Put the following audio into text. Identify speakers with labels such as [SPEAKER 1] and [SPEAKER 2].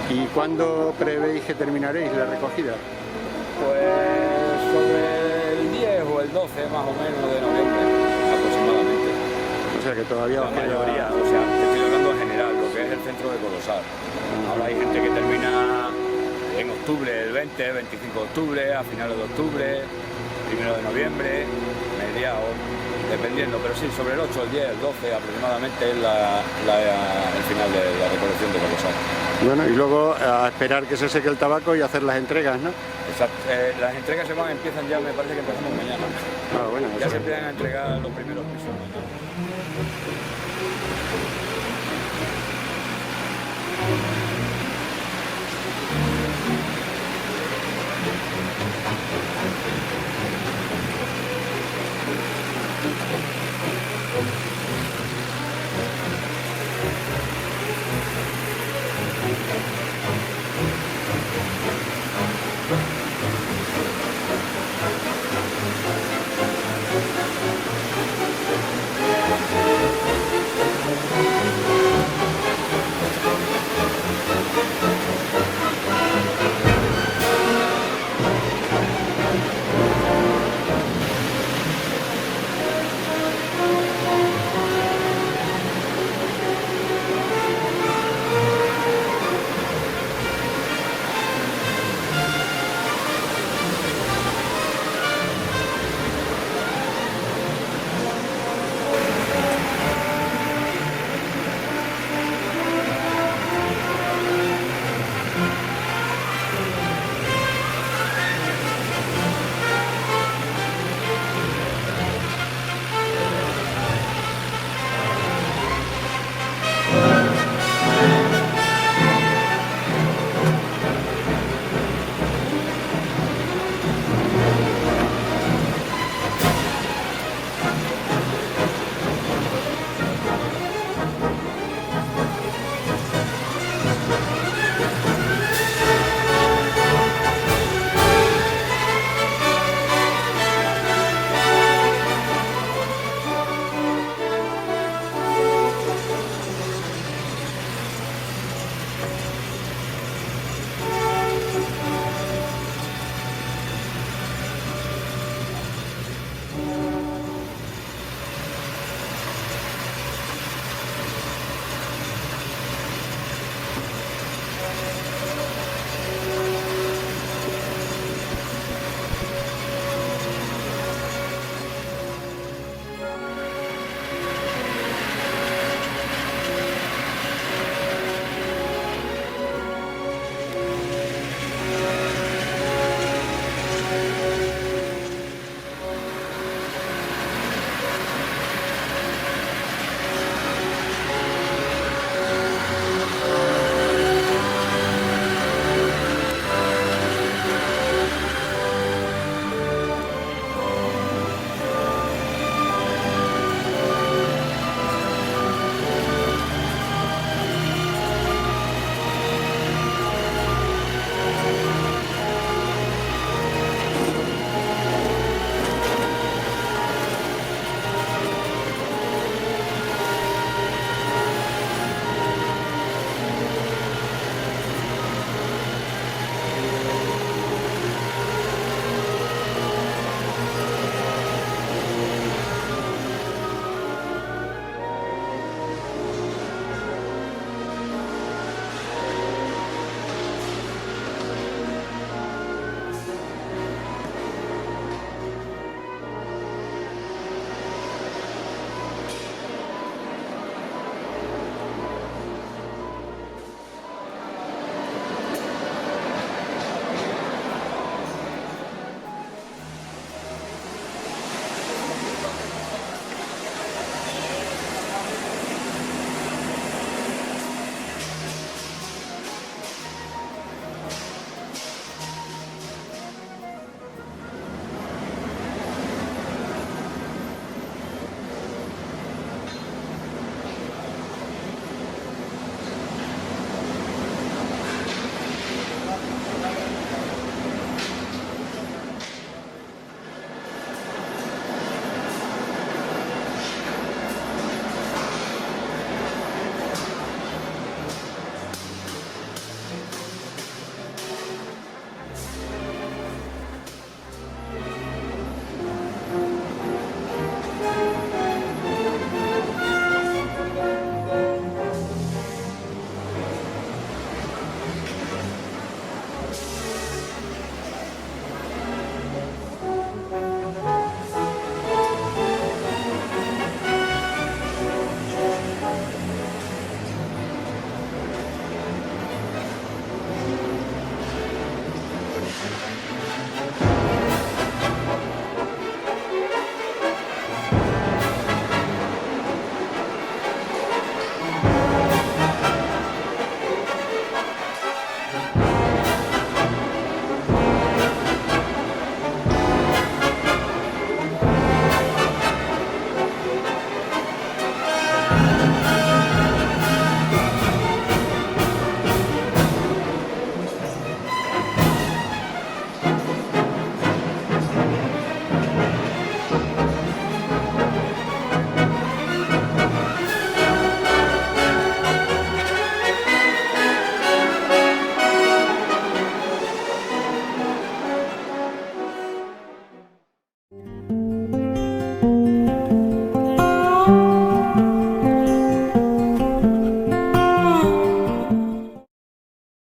[SPEAKER 1] ¿Y cuándo prevéis que terminaréis la recogida?
[SPEAKER 2] Pues sobre el 10 o el 12 más o menos de noviembre aproximadamente.
[SPEAKER 1] O sea que todavía
[SPEAKER 2] La
[SPEAKER 1] os queda...
[SPEAKER 2] mayoría, o sea, te estoy hablando en general, lo que es el centro de Colosal. Ahora hay gente que termina en octubre, el 20, 25 de octubre, a finales de octubre, 1 de noviembre, mediados, dependiendo, pero sí, sobre el 8, el 10, el 12 aproximadamente es el final de la recolección de Colosal.
[SPEAKER 1] Bueno, y luego a esperar que se seque el tabaco y hacer las entregas, ¿no?
[SPEAKER 2] Exacto. Las entregas empiezan ya, me parece que empezamos mañana.
[SPEAKER 1] Ah, bueno,
[SPEAKER 2] Ya
[SPEAKER 1] eso-
[SPEAKER 2] se empiezan a entregar los primeros pisos mañana.